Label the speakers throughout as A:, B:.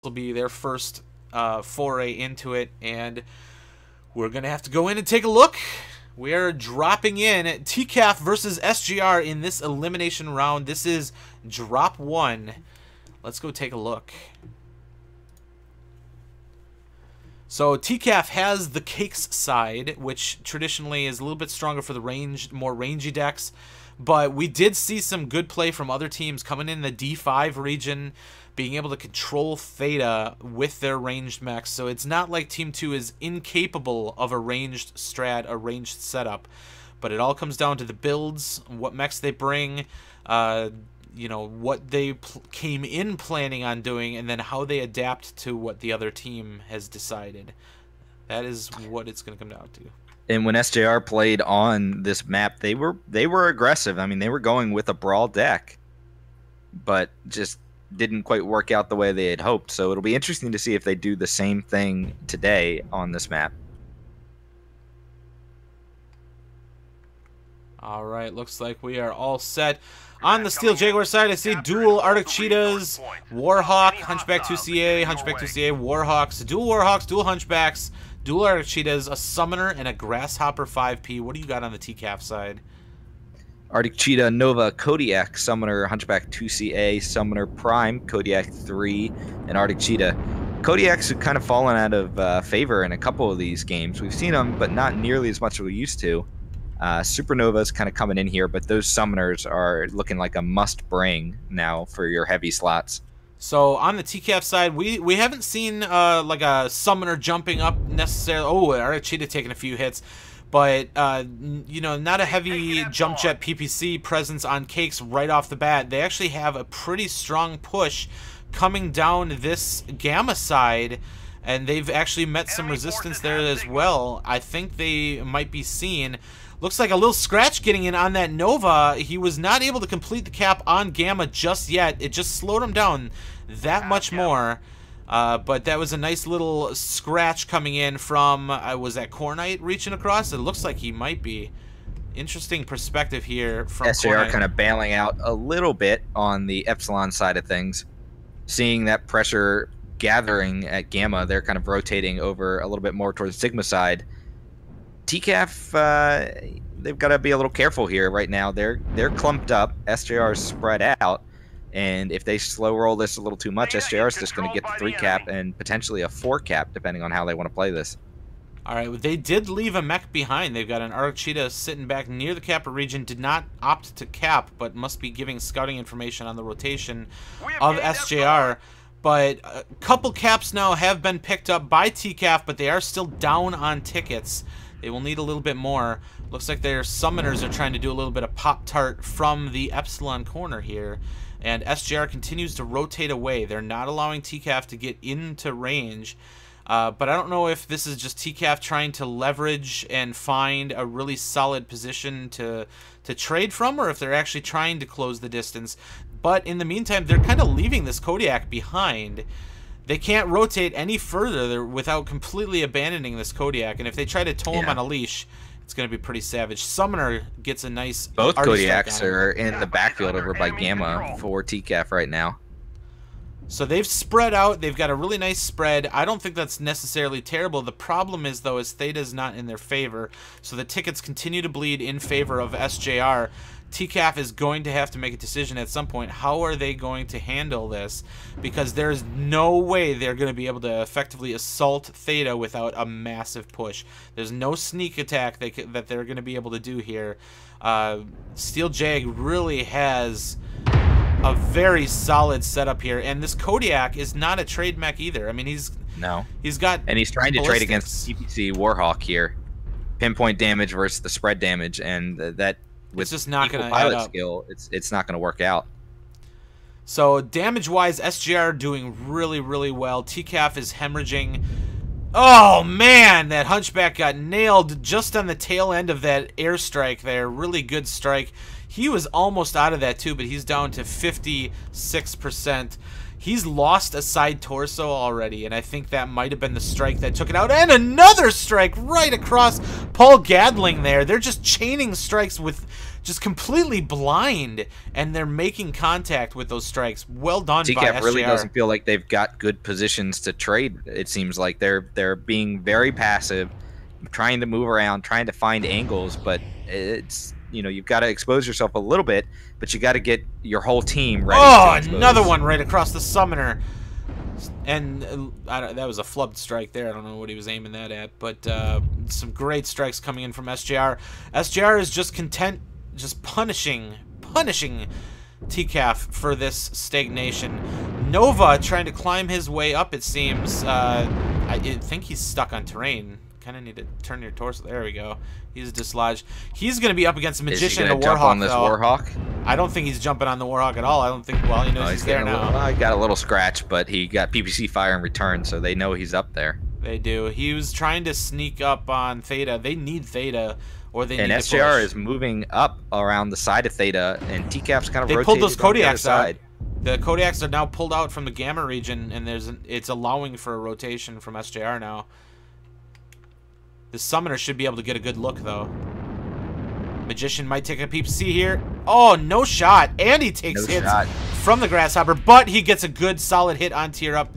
A: will be their first foray into it, and we're going to have to go in and take a look. We are dropping in TCAF versus SJR in this elimination round. This is drop 1. Let's go take a look. So TCAF has the Cakes side, which traditionally is a little bit stronger for the more rangy decks. But we did see some good play from other teams coming in the D5 region, being able to control Theta with their ranged mechs. So it's not like Team 2 is incapable of a ranged strat, a ranged setup. But it all comes down to the builds, what mechs they bring, you know, what they came in planning on doing, and then how they adapt to what the other team has decided. That is what it's going to come down to.
B: And when SJR played on this map, they were aggressive. I mean, they were going with a brawl deck, but just didn't quite work out the way they had hoped. So it'll be interesting to see if they do the same thing today on this map.
A: All right, looks like we are all set. On the Steel Jaguar side, I see dual Arctic Cheetahs, Warhawk, Hunchback 2CA, Hunchback 2CA, Warhawks, dual Hunchbacks, dual Arctic Cheetahs, a Summoner, and a Grasshopper 5P. What do you got on the TCAF side?
B: Arctic Cheetah, Nova, Kodiak, Summoner, Hunchback 2CA, Summoner Prime, Kodiak 3, and Arctic Cheetah. Kodiaks have kind of fallen out of favor in a couple of these games. We've seen them, but not nearly as much as we used to. Supernova's kind of coming in here, but those Summoners are looking like a must-bring now for your heavy slots.
A: So on the TCAF side, we haven't seen like a Summoner jumping up necessarily. Oh, Arctic Cheetah taking a few hits. But, you know, not a heavy jump jet PPC presence on Cakes right off the bat. They actually have a pretty strong push coming down this Gamma side, and they've actually met some resistance there as well. I think they might be seeing... Looks like a little scratch getting in on that Nova. He was not able to complete the cap on Gamma just yet. It just slowed him down that much more. But that was a nice little scratch coming in from, was that Cornite reaching across? It looks like he might be. Interesting perspective here from
B: SJR kind of bailing out a little bit on the Epsilon side of things. Seeing that pressure gathering at Gamma, they're kind of rotating over a little bit more towards the Sigma side. TCAF, they've got to be a little careful here right now. They're clumped up. SJR is spread out. And if they slow roll this a little too much, SJR is just going to get the 3 cap and potentially a 4 cap, depending on how they want to play this.
A: All right, they did leave a mech behind. They've got an Arctic Cheetah sitting back near the Kappa region. Did not opt to cap, but must be giving scouting information on the rotation of SJR. But a couple caps now have been picked up by TCAF, but they are still down on tickets. They will need a little bit more. Looks like their Summoners are trying to do a little bit of Pop-Tart from the Epsilon corner here. And SJR continues to rotate away. They're not allowing TCAF to get into range. But I don't know if this is just TCAF trying to leverage and find a really solid position to trade from, or if they're actually trying to close the distance. But in the meantime, they're kind of leaving this Kodiak behind. They can't rotate any further without completely abandoning this Kodiak. And if they try to tow him on a leash, it's going to be pretty savage. Summoner gets a nice...
B: Both Kodiaks are in the backfield over by Gamma for TCAF right now.
A: So they've spread out. They've got a really nice spread. I don't think that's necessarily terrible. The problem is, though, is Theta's not in their favor. So the tickets continue to bleed in favor of SJR. TCAF is going to have to make a decision at some point. How are they going to handle this? Because there's no way they're going to be able to effectively assault Theta without a massive push. There's no sneak attack that they're going to be able to do here. Steel Jag really has a very solid setup here, and this Kodiak is not a trade mech either. I mean, he's got
B: and he's trying to trade against CPC Warhawk here. Pinpoint damage versus the spread damage, and that with
A: it's just not going to
B: pilot skill, it's not going to work out.
A: So damage-wise, SJR doing really, really well. TCAF is hemorrhaging. Oh, man, that Hunchback got nailed just on the tail end of that airstrike there. Really good strike. He was almost out of that, too, but he's down to 56%. He's lost a side torso already, and I think that might have been the strike that took it out. And another strike right across Paul Gadling there. They're just chaining strikes with just completely blind, and they're making contact with those strikes. Well done by SJR.
B: TCAF really doesn't feel like they've got good positions to trade. It seems like they're being very passive, trying to move around, trying to find angles, but it's, you know, you've got to expose yourself a little bit, but you got to get your whole team ready.
A: Oh, another one right across the summoner. And that was a flubbed strike there. I don't know what he was aiming that at, but some great strikes coming in from SJR. SJR is just content, just punishing TCAF for this stagnation. Nova trying to climb his way up, it seems. I think he's stuck on terrain. Kind of need to turn your torso. There we go. He's dislodged. He's going to be up against a Magician and a Warhawk,
B: jump on this
A: though.
B: Warhawk?
A: I don't think he's jumping on the Warhawk at all. I don't think, well, he knows he's there now.
B: He got a little scratch, but he got PPC fire in return, so they know he's up there.
A: They do. He was trying to sneak up on Theta. They need Theta, or they need to push.
B: And SJR is moving up around the side of Theta, and TCAF's kind of rotated.
A: They pulled those Kodiaks
B: out.
A: The Kodiaks are now pulled out from the Gamma region, and it's allowing for a rotation from SJR now. The Summoner should be able to get a good look, though. Magician might take a peep. See here. Oh, no shot. And he takes hits from the Grasshopper, but he gets a good, solid hit on Tear Up.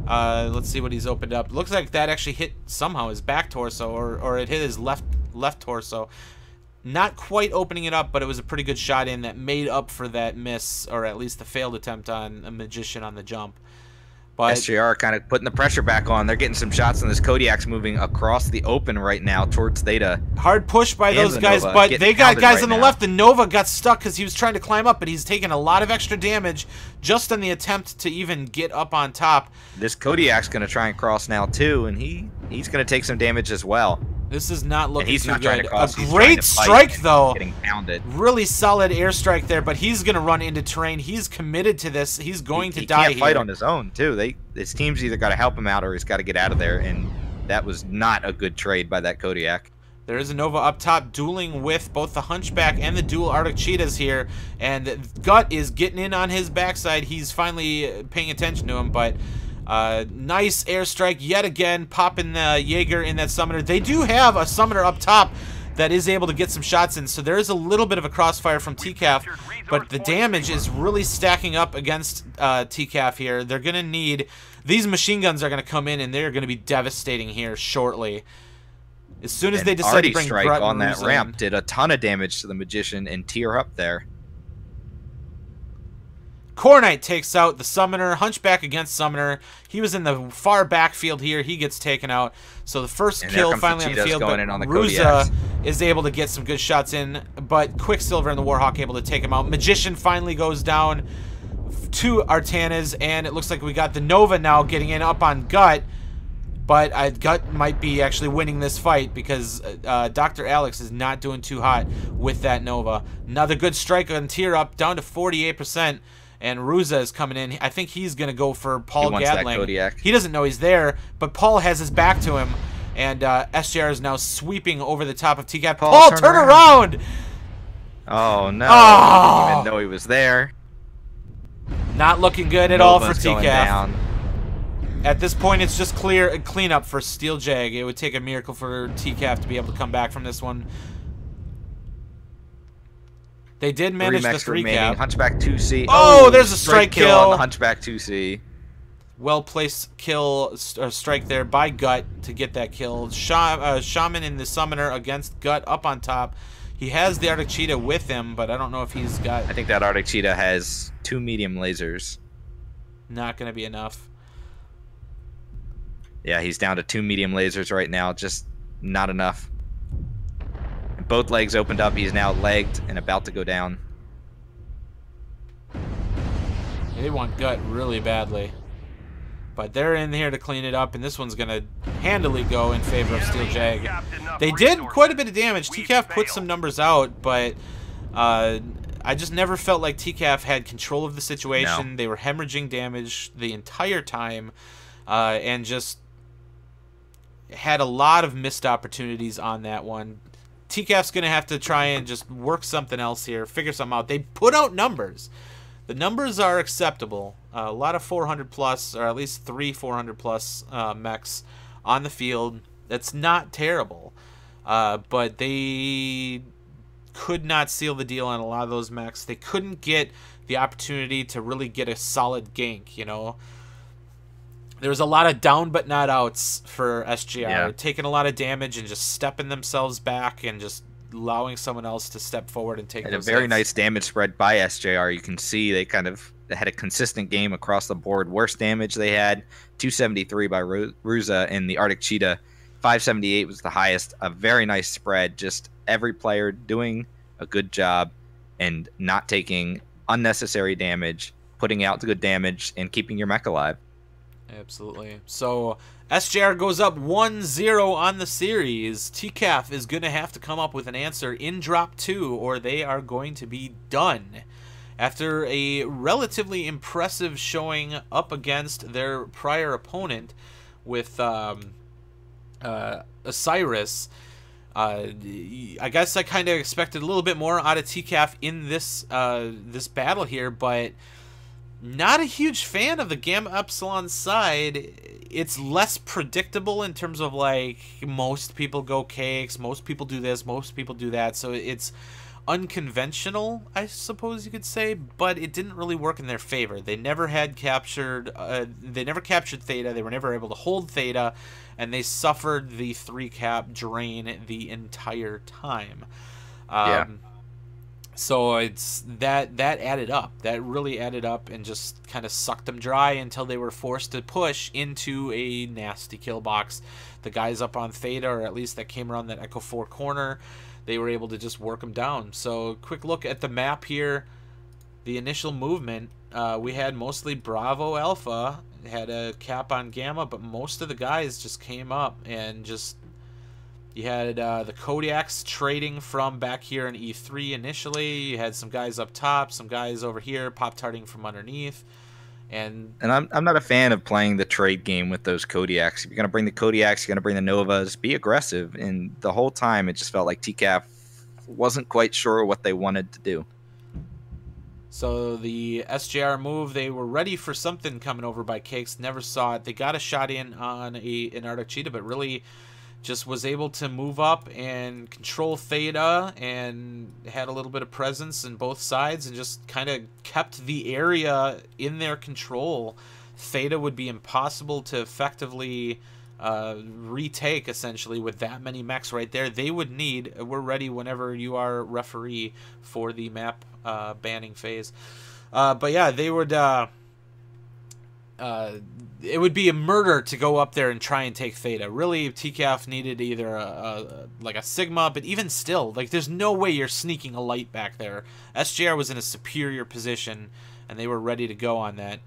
A: Let's see what he's opened up. Looks like that actually hit somehow his back torso, or it hit his left torso. Not quite opening it up, but it was a pretty good shot in that made up for that miss, or at least the failed attempt on a Magician on the jump. But
B: SJR kind of putting the pressure back on. They're getting some shots, and this Kodiak's moving across the open right now towards Theta.
A: Hard push by those guys, but they got guys on the left. The Nova got stuck because he was trying to climb up, but he's taking a lot of extra damage just on the attempt to even get up on top.
B: This Kodiak's going to try and cross now, too, and he's going to take some damage as well.
A: This is not looking
B: too
A: good.
B: Trying to cross.
A: A great strike, though.
B: Getting pounded.
A: Really solid airstrike there, but he's going to run into terrain. He's committed to this. He's going to die here.
B: He can't fight on his own, too. His team's either got to help him out or he's got to get out of there, and that was not a good trade by that Kodiak.
A: There is a Nova up top dueling with both the Hunchback and the dual Arctic Cheetahs here, and Gut is getting in on his backside. He's finally paying attention to him, but nice airstrike yet again, popping the Jaeger in that Summoner. They do have a Summoner up top that is able to get some shots in, so there is a little bit of a crossfire from TCAF, but the damage is really stacking up against TCAF here. They're going to need... These machine guns are going to come in, and they're going to be devastating here shortly. As soon as they decide to bring
B: strike on that ramp did a ton of damage to the Magician and Tear Up there.
A: Core Knight takes out the Summoner. Hunchback against Summoner. He was in the far backfield here. He gets taken out. So the first kill finally on the field, but Ruza is able to get some good shots in, but Quicksilver and the Warhawk able to take him out. Magician finally goes down to Artanas, and it looks like we got the Nova now getting in up on Gut, but Gut might be actually winning this fight because Dr. Alex is not doing too hot with that Nova. Another good strike on Tear Up, down to 48%. And Ruza is coming in. I think he's going to go for Paul Gadling. He doesn't know he's there, but Paul has his back to him. And SJR is now sweeping over the top of TCAF. Paul, turn around!
B: Oh, no. I didn't even know he was there.
A: Not looking good at all for TCAF. At this point, it's just cleanup for Steel Jag. It would take a miracle for TCAF to be able to come back from this one. They did manage the 3-cap.
B: Hunchback 2C.
A: Oh, there's a strike kill
B: on the Hunchback 2C.
A: Well-placed kill, strike there by Gut to get that kill. Shaman in the Summoner against Gut up on top. He has the Arctic Cheetah with him, but I don't know if he's got...
B: I think that Arctic Cheetah has 2 medium lasers.
A: Not going to be enough.
B: Yeah, he's down to 2 medium lasers right now. Just not enough. Both legs opened up. He's now legged and about to go down.
A: They want Gut really badly. But they're in here to clean it up, and this one's going to handily go in favor of Steel Jag. They did quite a bit of damage. TCAF put some numbers out, but I just never felt like TCAF had control of the situation. No. They were hemorrhaging damage the entire time, and just had a lot of missed opportunities on that one. TCAF's going to have to try and just work something else here, figure something out. They put out numbers. The numbers are acceptable. A lot of 400 plus, or at least 3 400 plus mechs on the field. That's not terrible. But they could not seal the deal on a lot of those mechs. They couldn't get the opportunity to really get a solid gank, you know. There was a lot of down but not outs for SJR, taking a lot of damage and just stepping themselves back and just allowing someone else to step forward and take
B: and
A: those
B: a very
A: hits.
B: nice damage spread by SJR. You can see they kind of had a consistent game across the board. Worst damage they had, 273 by Ruza in the Arctic Cheetah. 578 was the highest. A very nice spread. Just every player doing a good job and not taking unnecessary damage, putting out the good damage, and keeping your mech alive.
A: Absolutely. So SJR goes up 1-0 on the series. TCAF is going to have to come up with an answer in drop 2 or they are going to be done. After a relatively impressive showing up against their prior opponent with Osiris, I guess I kind of expected a little bit more out of TCAF in this this battle here, but not a huge fan of the Gamma Epsilon side. It's less predictable in terms of, like, most people go cakes, most people do this, most people do that, so it's unconventional, I suppose you could say, but it didn't really work in their favor. They never had captured, they never captured Theta, they were never able to hold Theta, and they suffered the 3-cap drain the entire time. So it's that added up. That really added up and just kind of sucked them dry until they were forced to push into a nasty kill box. The guys up on Theta, or at least that came around that Echo 4 corner, they were able to just work them down. So quick look at the map here. The initial movement, we had mostly Bravo Alpha, had a cap on Gamma, but most of the guys just came up and just... You had the Kodiaks trading from back here in E3 initially. You had some guys up top, some guys over here pop-tarting from underneath. And
B: I'm not a fan of playing the trade game with those Kodiaks. If you're going to bring the Kodiaks, you're going to bring the Novas, be aggressive. And the whole time it just felt like TCAF wasn't quite sure what they wanted to do.
A: So the SJR move, they were ready for something coming over by Cakes, never saw it. They got a shot in on an Arctic Cheetah, but really just was able to move up and control Theta and had a little bit of presence in both sides and just kind of kept the area in their control. Theta would be impossible to effectively retake, essentially, with that many mechs right there. They would need... We're ready whenever you are referee for the map banning phase. But yeah, they would... it would be a murder to go up there and try and take Theta. Really, TCAF needed either like a Sigma, but even still, like, there's no way you're sneaking a light back there. SJR was in a superior position, and they were ready to go on that.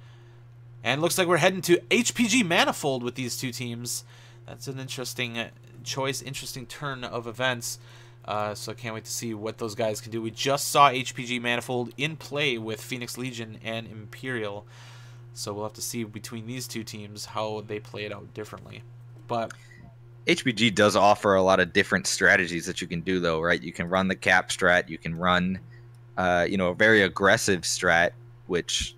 A: And it looks like we're heading to HPG Manifold with these two teams. That's an interesting choice, interesting turn of events. So I can't wait to see what those guys can do. We just saw HPG Manifold in play with Phoenix Legion and Imperial. So we'll have to see between these two teams how they play it out differently. But
B: HPG does offer a lot of different strategies that you can do, though, right? You can run the cap strat. You can run, a very aggressive strat, which,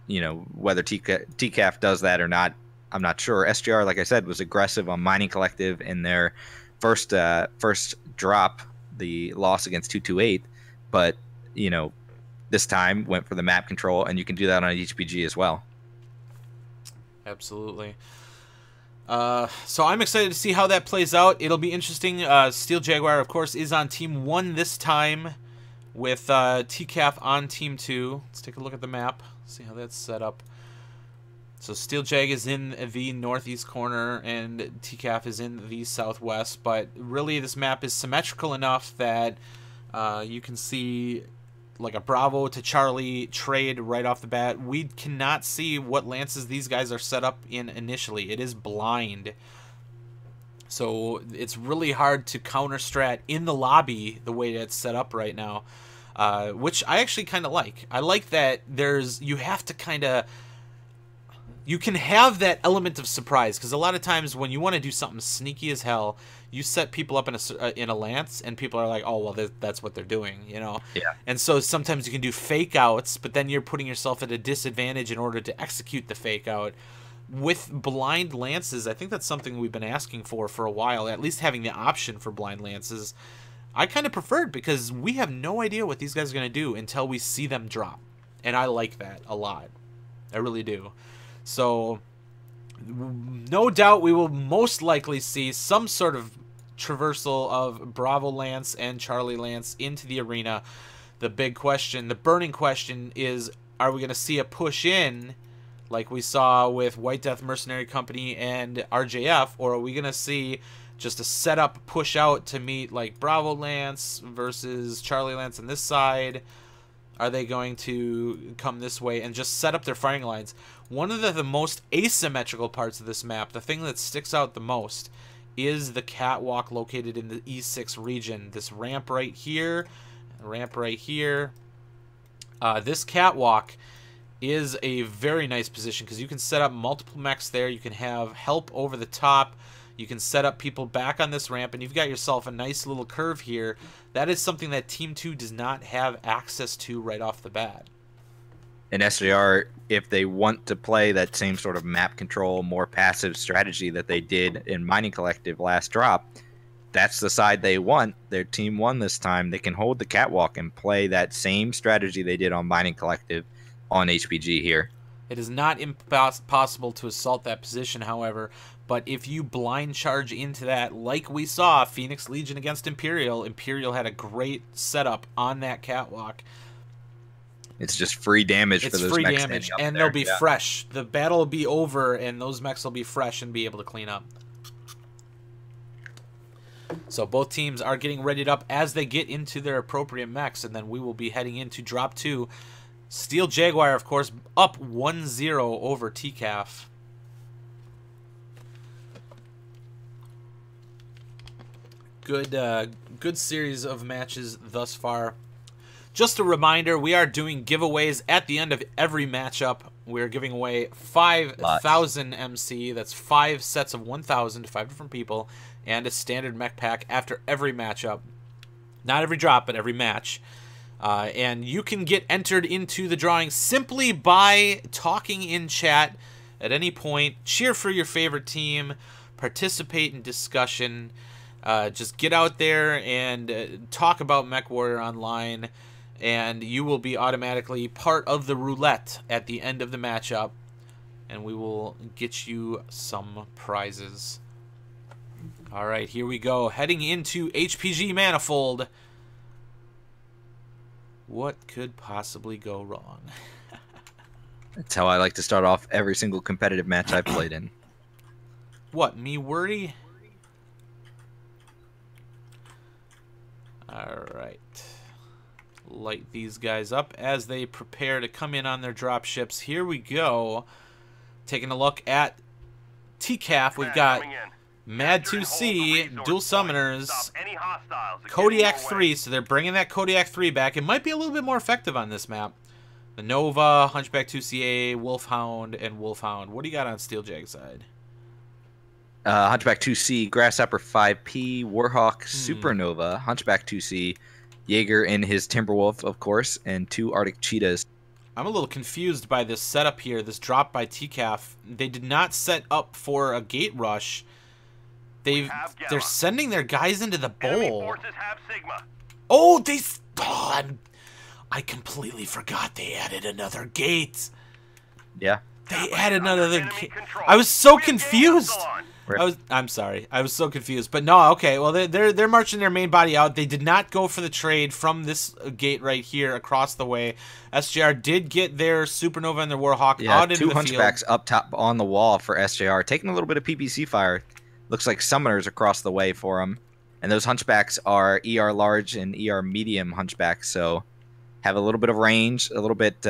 B: whether TCAF does that or not, I'm not sure. SJR, like I said, was aggressive on Mining Collective in their first drop, the loss against 228. But, this time went for the map control, and you can do that on HPG as well.
A: Absolutely. So I'm excited to see how that plays out. It'll be interesting. Steel Jaguar, of course, is on Team 1 this time with TCAF on Team 2. Let's take a look at the map, see how that's set up. So Steel Jag is in the northeast corner, and TCAF is in the southwest. But really, this map is symmetrical enough that you can see like a Bravo to Charlie trade right off the bat. We cannot see what lances these guys are set up in initially. It is blind. So it's really hard to counter strat in the lobby the way it's set up right now, which I actually kind of like. I like that you have to kind of... you can have that element of surprise, because a lot of times when you want to do something sneaky as hell, you set people up in a lance, and people are like, oh, well, that's what they're doing, you know?
B: Yeah.
A: And so sometimes you can do fake outs, but then you're putting yourself at a disadvantage in order to execute the fake out. With blind lances, I think that's something we've been asking for a while, at least having the option for blind lances. I kind of preferred, because we have no idea what these guys are going to do until we see them drop. And I like that a lot. I really do. So, no doubt we will most likely see some sort of traversal of Bravo Lance and Charlie Lance into the arena. The big question, the burning question is, are we going to see a push in like we saw with White Death Mercenary Company and RJF, or are we going to see just a setup push out to meet like Bravo Lance versus Charlie Lance on this side? Are they going to come this way and just set up their firing lines? One of the most asymmetrical parts of this map, the thing that sticks out the most, is the catwalk located in the E6 region. This ramp right here, ramp right here. This catwalk is a very nice position because you can set up multiple mechs there. You can have help over the top. You can set up people back on this ramp, and you've got yourself a nice little curve here. That is something that Team 2 does not have access to right off the bat.
B: And SJR, if they want to play that same sort of map control, more passive strategy that they did in Mining Collective last drop, that's the side they want. Their team won this time. They can hold the catwalk and play that same strategy they did on Mining Collective on HPG here.
A: It is not impossible to assault that position, however, but if you blind charge into that, like we saw Phoenix Legion against Imperial, Imperial had a great setup on that catwalk.
B: It's just free damage for those mechs. It's free damage,
A: and they'll be fresh. The battle will be over, and those mechs will be fresh and be able to clean up. So both teams are getting readied up as they get into their appropriate mechs, and then we will be heading into Drop 2. Steel Jaguar, of course, up 1-0 over TCAF. Good series of matches thus far. Just a reminder, we are doing giveaways at the end of every matchup. We're giving away 5,000 MC. That's 5 sets of 1,000 to 5 different people, and a standard mech pack after every matchup. Not every drop, but every match. And you can get entered into the drawing simply by talking in chat at any point. Cheer for your favorite team. Participate in discussion. Just get out there and talk about MechWarrior Online, and you will be automatically part of the roulette at the end of the matchup, and we will get you some prizes. All right, here we go. Heading into HPG Manifold. What could possibly go wrong?
B: That's how I like to start off every single competitive match I've played in.
A: What, me worry? Alright. Light these guys up as they prepare to come in on their drop ships. Here we go. Taking a look at TCAF. We've got Mad2C, Dual Summoners, Kodiak 3, so they're bringing that Kodiak 3 back. It might be a little bit more effective on this map. The Nova, Hunchback 2CA, Wolfhound, and Wolfhound. What do you got on Steel Jag side?
B: Hunchback 2C, Grasshopper 5P, Warhawk, Supernova, Hunchback 2C, Jaeger and his Timberwolf, of course, and 2 Arctic Cheetahs.
A: I'm a little confused by this setup here, this drop by TCAF. They did not set up for a gate rush. They're sending their guys into the bowl. Oh, I completely forgot they added another gate.
B: Yeah.
A: They added another gate. I was so confused. I'm sorry. I was so confused. But no, okay. Well, they're marching their main body out. They did not go for the trade from this gate right here across the way. SJR did get their Supernova and their Warhawk out into the field. 2
B: Hunchbacks up top on the wall for SJR, taking a little bit of PPC fire. Looks like Summoners across the way for them. And those Hunchbacks are ER large and ER medium Hunchbacks, so have a little bit of range, a little bit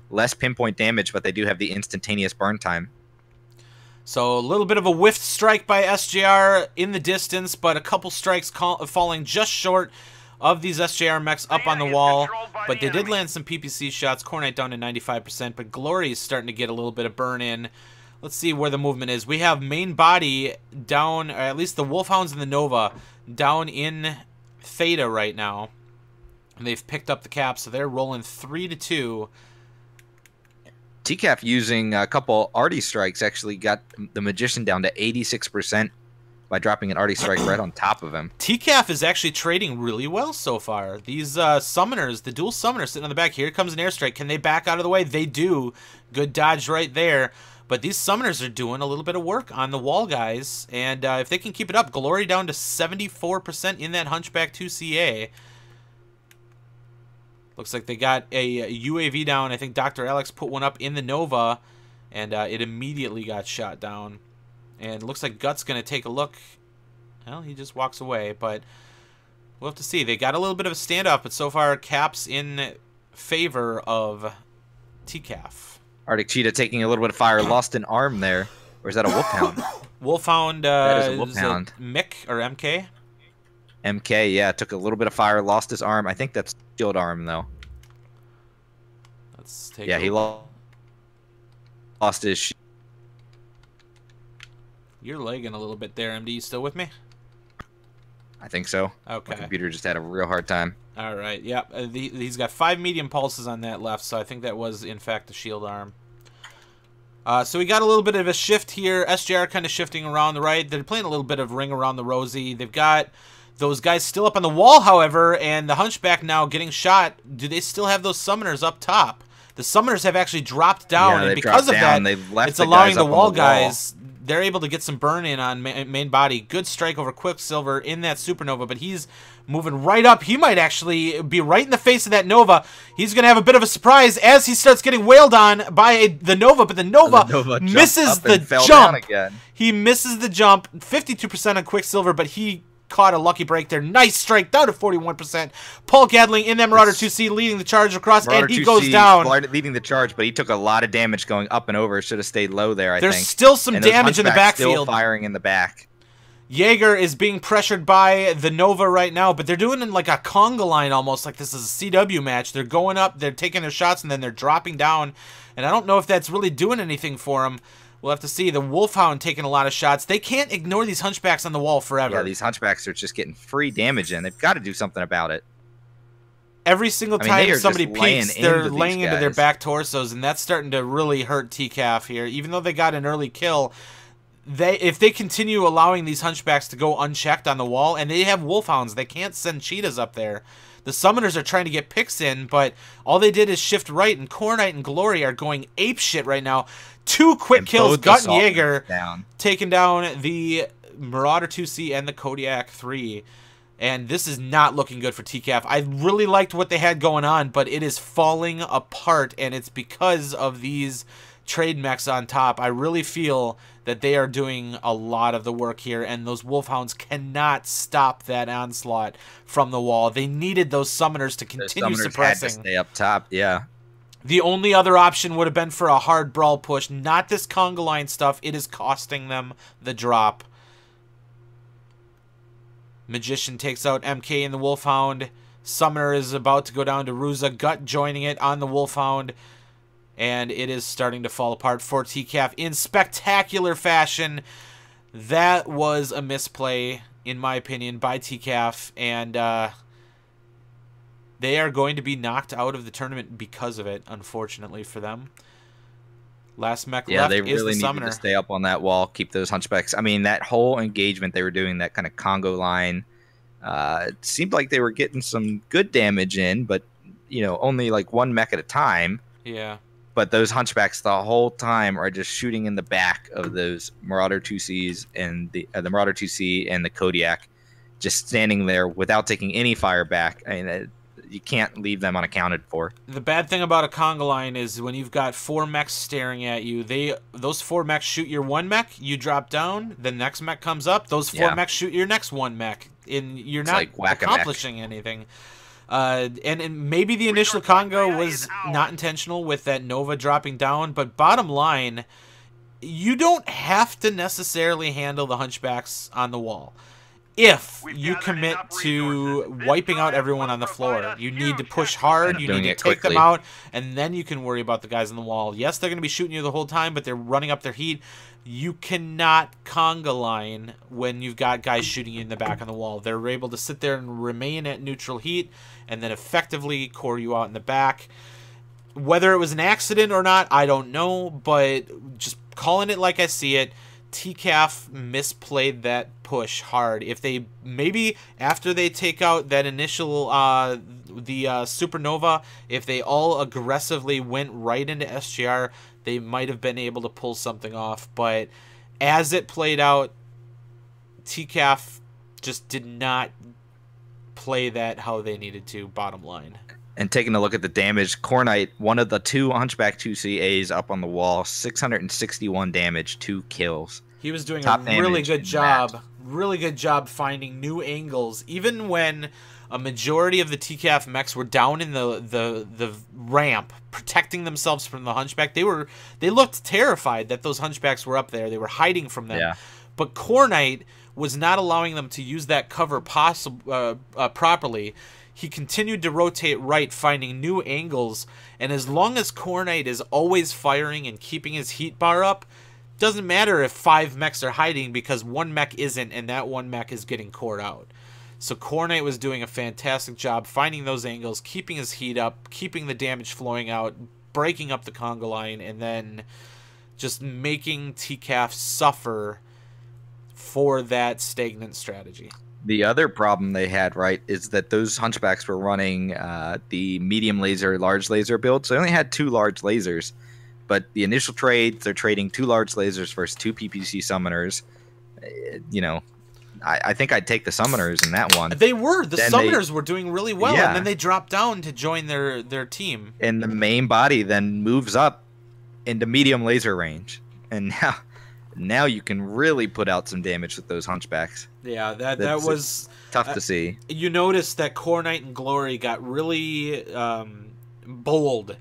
B: less pinpoint damage, but they do have the instantaneous burn time.
A: So a little bit of a whiffed strike by SJR in the distance, but a couple strikes falling just short of these SJR mechs up on the wall, but they did land some PPC shots. Core Knight down to 95%, but Glory is starting to get a little bit of burn in. Let's see where the movement is. We have main body down, or at least the Wolfhounds and the Nova, down in Theta right now. And they've picked up the cap, so they're rolling 3-2.
B: TCAF using a couple Artie strikes actually got the Magician down to 86% by dropping an Artie strike right on top of him.
A: TCAF is actually trading really well so far. These summoners, the dual summoners sitting on the back. Here comes an airstrike. Can they back out of the way? They do. Good dodge right there. But these summoners are doing a little bit of work on the wall, guys. And if they can keep it up, Glory down to 74% in that Hunchback 2CA. Looks like they got a UAV down. I think Dr. Alex put one up in the Nova, and it immediately got shot down. And it looks like Gut's going to take a look. Well, he just walks away, but we'll have to see. They got a little bit of a standoff, but so far Cap's in favor of TCAF.
B: Arctic Cheetah taking a little bit of fire, lost an arm there. Or is that a Wolfhound?
A: Wolfhound,
B: that is a Wolfhound.
A: Mick or MK?
B: MK, yeah, took a little bit of fire, lost his arm. I think that's shield arm, though.
A: Let's take
B: he lost his shield.
A: You're lagging a little bit there, MD. You still with me?
B: I think so.
A: Okay.
B: My computer just had a real hard time.
A: All right, yeah. He's got 5 medium pulses on that left, so I think that was, in fact, the shield arm. So we got a little bit of a shift here. SJR kind of shifting around the right. They're playing a little bit of ring around the rosy. They've got those guys still up on the wall, however, and the Hunchback now getting shot. Do they still have those summoners up top? The summoners have actually dropped down, and because of that, it's allowing the wall guys, they're able to get some burn in on main body. Good strike over Quicksilver in that Supernova, but he's moving right up. He might actually be right in the face of that Nova. He's going to have a bit of a surprise as he starts getting wailed on by the Nova, but the Nova misses the jump. He misses the jump, 52% on Quicksilver, but he caught a lucky break there. Nice strike, down to 41%. Paul Gadling in that Marauder 2C leading the charge across, and he goes down.
B: Leading the charge, but he took a lot of damage going up and over. Should have stayed low there, I think.
A: There's still some damage in the backfield.
B: Still firing in the back.
A: Jaeger is being pressured by the Nova right now, but they're doing it like a conga line almost, like this is a CW match. They're going up, they're taking their shots, and then they're dropping down, and I don't know if that's really doing anything for them. We'll have to see. The Wolfhound taking a lot of shots. They can't ignore these Hunchbacks on the wall forever.
B: Yeah, these Hunchbacks are just getting free damage in. They've got to do something about it.
A: Every single time somebody peeks, they're laying into their back torsos, and that's starting to really hurt TCAF here. Even though they got an early kill, if they continue allowing these Hunchbacks to go unchecked on the wall, and they have Wolfhounds, they can't send cheetahs up there. The summoners are trying to get picks in, but all they did is shift right, and Core Knight and Glory are going apeshit right now. 2 quick kills, Gut and Jaeger taking down the Marauder 2C and the Kodiak 3. And this is not looking good for TCAF. I really liked what they had going on, but it is falling apart, and it's because of these trade mechs on top. I really feel that they are doing a lot of the work here, and those Wolfhounds cannot stop that onslaught from the wall. They needed those summoners to continue suppressing.
B: Had to stay up top, yeah.
A: The only other option would have been for a hard brawl push, not this conga line stuff. It is costing them the drop. Magician takes out MK and the Wolfhound. Summoner is about to go down to Ruza. Gut joining it on the Wolfhound. And it is starting to fall apart for TCAF in spectacular fashion. That was a misplay, in my opinion, by TCAF. And they are going to be knocked out of the tournament because of it, unfortunately for them. Last mech left
B: they
A: is
B: really
A: the
B: need
A: Summoner.
B: to stay up on that wall, keep those Hunchbacks. I mean, that whole engagement they were doing, that kind of Congo line, it seemed like they were getting some good damage in, but, you know, only like 1 mech at a time.
A: Yeah.
B: But those Hunchbacks the whole time are just shooting in the back of those Marauder 2Cs and the Marauder 2C and the Kodiak, just standing there without taking any fire back. I mean, you can't leave them unaccounted for.
A: The bad thing about a conga line is when you've got 4 mechs staring at you, those 4 mechs shoot your 1 mech, you drop down, the next mech comes up, those 4 mechs shoot your next 1 mech, and you're not accomplishing anything. And maybe the initial conga was not intentional with that Nova dropping down, but bottom line, you don't have to necessarily handle the Hunchbacks on the wall. if you commit to wiping out everyone on the floor. You need to push hard, you need to take them out, and then you can worry about the guys on the wall. Yes, they're going to be shooting you the whole time, but they're running up their heat. You cannot conga line when you've got guys shooting you in the back on the wall. They're able to sit there and remain at neutral heat and then effectively core you out in the back. Whether it was an accident or not, I don't know, but just calling it like I see it, TCAF misplayed that push hard. If they, maybe after they take out that initial, Supernova, if they all aggressively went right into SJR, they might have been able to pull something off. But as it played out, TCAF just did not play that how they needed to, bottom line.
B: And taking a look at the damage, Cornite, one of the two Hunchback 2CAs up on the wall, 661 damage, 2 kills.
A: He was doing a really good job. Really good job finding new angles. Even when a majority of the TCAF mechs were down in the ramp, protecting themselves from the Hunchback, they looked terrified that those Hunchbacks were up there. They were hiding from them.
B: Yeah.
A: But Cornite was not allowing them to use that cover properly. He continued to rotate right, finding new angles, and as long as Cornite is always firing and keeping his heat bar up, doesn't matter if 5 mechs are hiding because 1 mech isn't, and that 1 mech is getting cored out. So Cornite was doing a fantastic job finding those angles, keeping his heat up, keeping the damage flowing out, breaking up the conga line, and then just making TCAF suffer for that stagnant strategy.
B: The other problem they had, right, is that those Hunchbacks were running the medium laser, large laser build. So they only had 2 large lasers. But the initial trades, they're trading 2 large lasers versus 2 PPC summoners. You know, I think I'd take the summoners in that one.
A: They were. The summoners were doing really well.
B: Yeah.
A: And then they dropped down to join their team.
B: And the main body then moves up into medium laser range. And now you can really put out some damage with those Hunchbacks.
A: Yeah, that was
B: tough to see.
A: You noticed that Cornite and Glory got really bold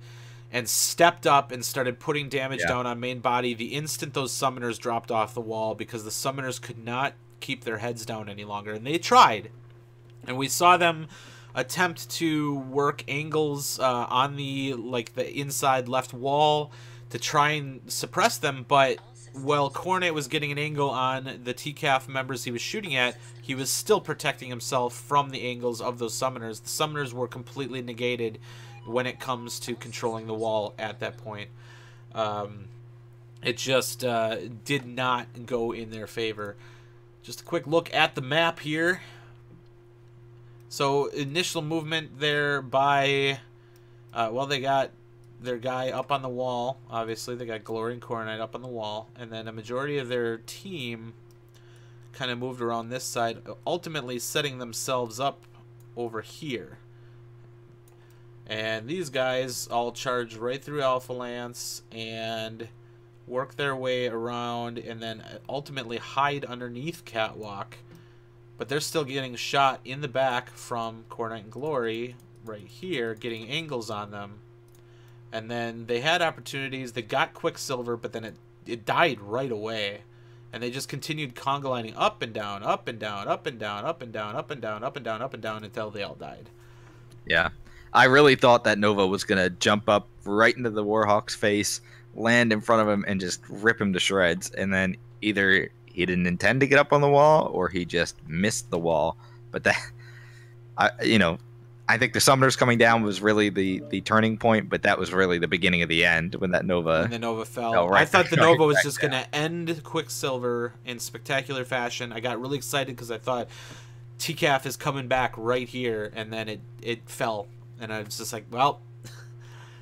A: and stepped up and started putting damage down on main body the instant those summoners dropped off the wall, because the summoners could not keep their heads down any longer. And they tried. And we saw them attempt to work angles on the inside left wall to try and suppress them, but while Cornite was getting an angle on the TCAF members he was shooting at, he was still protecting himself from the angles of those summoners. The summoners were completely negated when it comes to controlling the wall at that point. It just did not go in their favor. Just a quick look at the map here. So initial movement there by, well, they got their guy up on the wall. Obviously, they got Glory and Cornite up on the wall. And then a majority of their team kind of moved around this side, ultimately setting themselves up over here. And these guys all charge right through Alpha Lance and work their way around and then ultimately hide underneath Catwalk. But they're still getting shot in the back from Cornite and Glory right here, getting angles on them. And then they had opportunities. They got Quicksilver, but then it died right away. And they just continued conga lining up and down, up and down, up and down, up and down, up and down, up and down, up and down until they all died.
B: Yeah. I really thought that Nova was going to jump up right into the Warhawk's face, land in front of him, and just rip him to shreds. And then either he didn't intend to get up on the wall or he just missed the wall. But that, I think the Summoners coming down was really the turning point, but that was really the beginning of the end when that Nova...
A: When the Nova fell. Right, I thought the Nova was just going to end Quicksilver in spectacular fashion. I got really excited because I thought TCAF is coming back right here, and then it fell. And I was just like, well,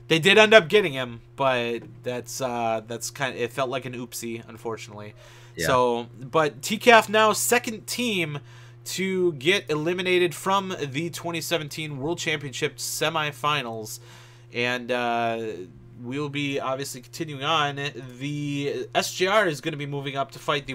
A: they did end up getting him, but that's kind of, it felt like an oopsie, unfortunately. Yeah. So, but TCAF now second team to get eliminated from the 2017 World Championship semifinals, and we will be obviously continuing on. The SJR is going to be moving up to fight the